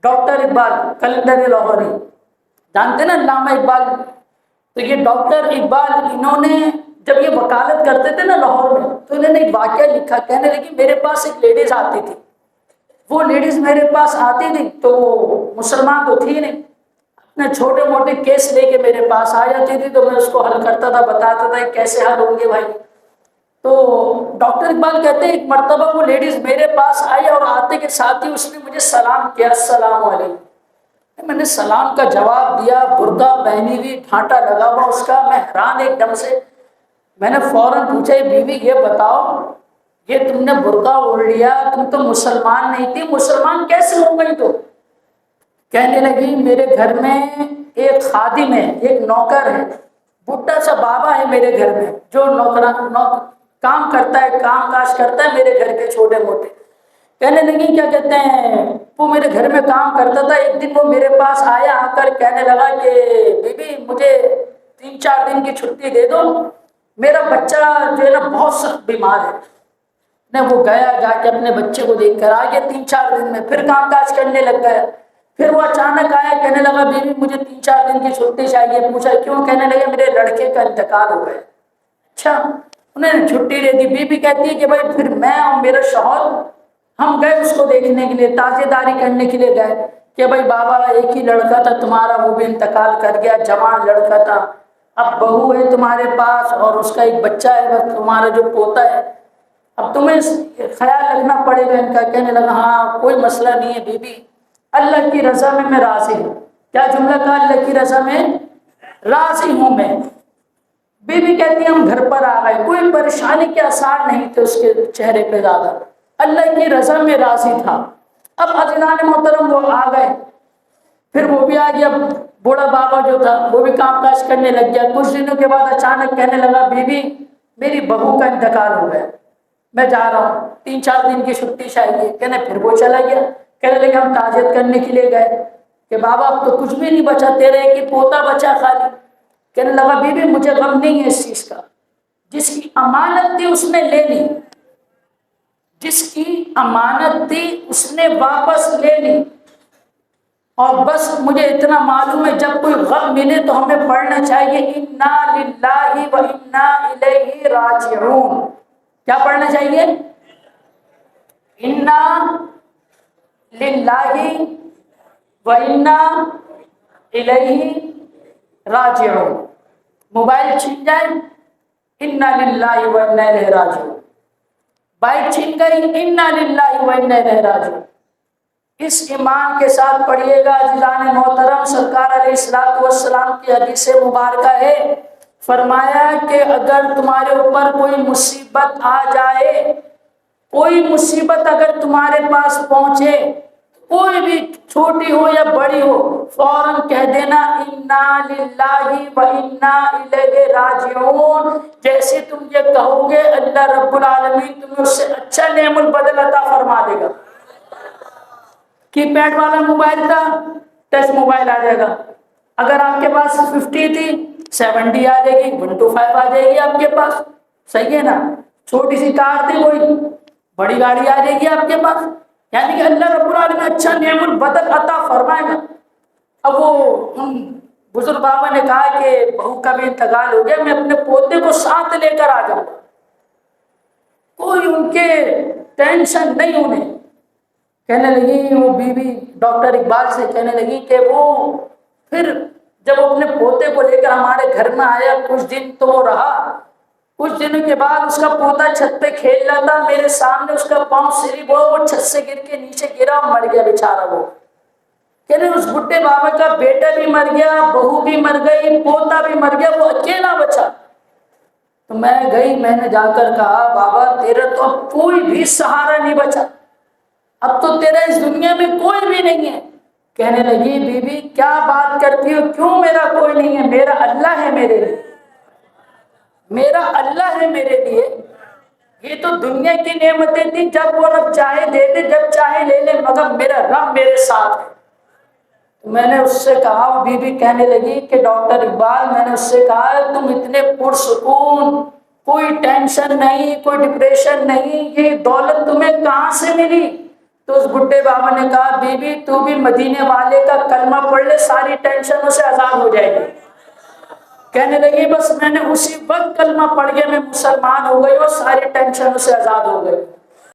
Doctor Iqbal कलंदर लाहौरी, जानते ना अल्लामा इकबाल। तो ये डॉक्टर इकबाल, इन्होंने जब ये वकालत करते थे ना लाहौर में, तो इन्होंने एक वाकया लिखा। कहने लगी मेरे पास एक लेडीज आती थी, वो लेडीज मेरे पास आती थी तो मुसलमान तो थी नहीं, अपने छोटे मोटे केस लेके मेरे पास आ जाती थी, तो मैं उसको हल करता था, बताता था कैसे हल होंगे भाई। तो डॉक्टर इकबाल कहते हैं एक मर्तबा वो लेडीज मेरे पास आई और आते के साथ ही उसने मुझे सलाम किया, अस्सलाम वालेकुम। मैंने सलाम का जवाब दिया, बुर्का पहनी हुई, ढांटा लगा हुआ उसका, मैं हैरान एकदम से। मैंने फौरन पूछा बीवी ये बताओ, ये तुमने बुर्का ओढ़ लिया, तुम तो मुसलमान नहीं थी, मुसलमान कैसे हो गई? तो कहने लगी मेरे घर में एक खादिम है, एक नौकर है, बुढ़ा सा बाबा है मेरे घर में, जो काम करता है, काम काज करता है मेरे घर के छोटे मोटे। कहने लगी क्या कहते हैं, वो मेरे घर में काम करता था, एक दिन वो मेरे पास आया, आकर कहने लगा कि बीबी मुझे 3-4 दिन की छुट्टी दे दो, मेरा बच्चा जो है ना बहुत सख्त बीमार है। न वो गया, जाके अपने बच्चे को देख कर आ गया 3-4 दिन में, फिर काम काज करने लग गया। फिर वो अचानक आया, कहने लगा बीबी मुझे 3-4 दिन की छुट्टी चाहिए। पूछा क्यों? कहने लगे मेरे लड़के का इंतकाल हो गया। अच्छा, उन्होंने छुट्टी दे दी। बीबी कहती है कि भाई फिर मैं और मेरा शौहर हम गए उसको देखने के लिए, ताजेदारी करने के लिए गए कि भाई बाबा एक ही लड़का था तुम्हारा, वो भी इंतकाल कर गया, जवान लड़का था, अब बहू है तुम्हारे पास और उसका एक बच्चा है, बस तुम्हारा जो पोता है, अब तुम्हें ख्याल रखना पड़ेगा इनका। कहने लगा हाँ कोई मसला नहीं है बीबी, अल्लाह की रजा में मैं राजी हूँ। क्या जुमला कहा? अल्लाह की रजा में राजी हूँ मैं। बीबी कहती है हम घर पर आ गए, कोई परेशानी के आसार नहीं थे उसके चेहरे पे ज्यादा, अल्लाह की रजा में राजी था। अब अज़ीज़ान मोहतरम वो आ गए, फिर वो भी आ गया, बूढ़ा बाबा जो था वो भी काम काज करने लग गया। कुछ दिनों के बाद अचानक कहने लगा बीबी मेरी बहू का इंतकाल हो गया, मैं जा रहा हूँ, 3-4 दिन की छुट्टी चाहिए। कहने फिर वो चला गया। कहने लगे हम ताजियत करने के लिए गए कि बाबा अब तो कुछ भी नहीं बचा, तेरे कि पोता बचा खाली। कहने लगा बीबी मुझे गम नहीं है इस चीज का, जिसकी अमानत थी उसने ले ली, जिसकी अमानत थी उसने वापस ले ली, और बस मुझे इतना मालूम है जब कोई गम मिले तो हमें पढ़ना चाहिए इन्ना लिल्लाहि व इन्ना इलैहि राजिऊन। क्या पढ़ना चाहिए? इन्ना लिल्लाहि व इन्ना इलैहि राजिऊन। मोबाइल छीन जाए, इन्ना लिल्लाहि व इन्ना इलैहि राजिऊन। बाइक छीन गई, इन्ना लिल्लाहि व इन्ना इलैहि राजिऊन। इस ईमान के साथ पढ़िएगा अज़ीज़ान मोहतरम। सरकार अलैहिस्सलातु वस्सलाम की हदीस मुबारका है, फरमाया कि अगर तुम्हारे ऊपर कोई मुसीबत आ जाए, कोई मुसीबत अगर तुम्हारे पास पहुंचे, कोई भी छोटी हो या बड़ी हो, फौरन कह देना इन्ना लिल्लाहि व इन्ना इलैहि राजिऊन। जैसे तुम ये कहोगे अल्लाह रब्बुल आलमीन तुम्हें उससे अच्छा नेमत बदल अता फरमा देगा। कीपैड वाला मोबाइल था, टच मोबाइल आ जाएगा। अगर आपके पास 50 थी, 70 आ जाएगी, 125 आ जाएगी आपके पास। सही है ना? छोटी सी कार थी, कोई बड़ी गाड़ी आ जाएगी आपके पास। यानी कि अल्लाह रब्बुल आलमीन अच्छा नेमत बदल अता फरमाएगा। अब वो बुजुर्ग बाबा ने कहा कि बहू का भी इंतकाल हो गया, मैं अपने पोते को साथ लेकर आ जाऊंगा, कोई उनके टेंशन नहीं उन्हें। कहने लगी वो बीवी डॉक्टर इकबाल से, कहने लगी कि वो फिर जब वो अपने पोते को लेकर हमारे घर में आया, कुछ दिन तो वो रहा, कुछ दिनों के बाद उसका पोता छत पे खेल रहा था, मेरे सामने उसका पांव स्लिप हुआ, वो छत से गिर के नीचे गिरा, मर गया बेचारा। वो कहने उस बुढ़े बाबा का बेटा भी मर गया, बहू भी मर गई, पोता भी मर गया, वो अकेला बचा। तो मैं गई, मैंने जाकर कहा बाबा तेरा तो अब कोई भी सहारा नहीं बचा, अब तो तेरा इस दुनिया में कोई भी नहीं है। कहने लगी बीबी क्या बात करती हो, क्यों मेरा कोई नहीं है? मेरा अल्लाह है मेरे लिए, मेरा अल्लाह है मेरे लिए। ये तो दुनिया की नेमतें थी, जब वो रब चाहे दे दे, जब चाहे ले ले, मगर मेरा रब मेरे साथ है। तो मैंने उससे कहा, वो बीबी कहने लगी कि डॉक्टर इकबाल, मैंने उससे कहा तुम इतने पुरसुकून, कोई टेंशन नहीं, कोई डिप्रेशन नहीं, ये दौलत तुम्हें कहाँ से मिली? تو اس بڈھے بابا نے کہا بی بی تو بھی مدینے والے کا کلمہ پڑھ لے، ساری ٹینشنوں سے آزاد ہو جائے گی۔ کہنے لگی بس میں نے اسی وقت کلمہ پڑھ کے میں مسلمان ہو گئی اور ساری ٹینشنوں سے آزاد ہو گئی۔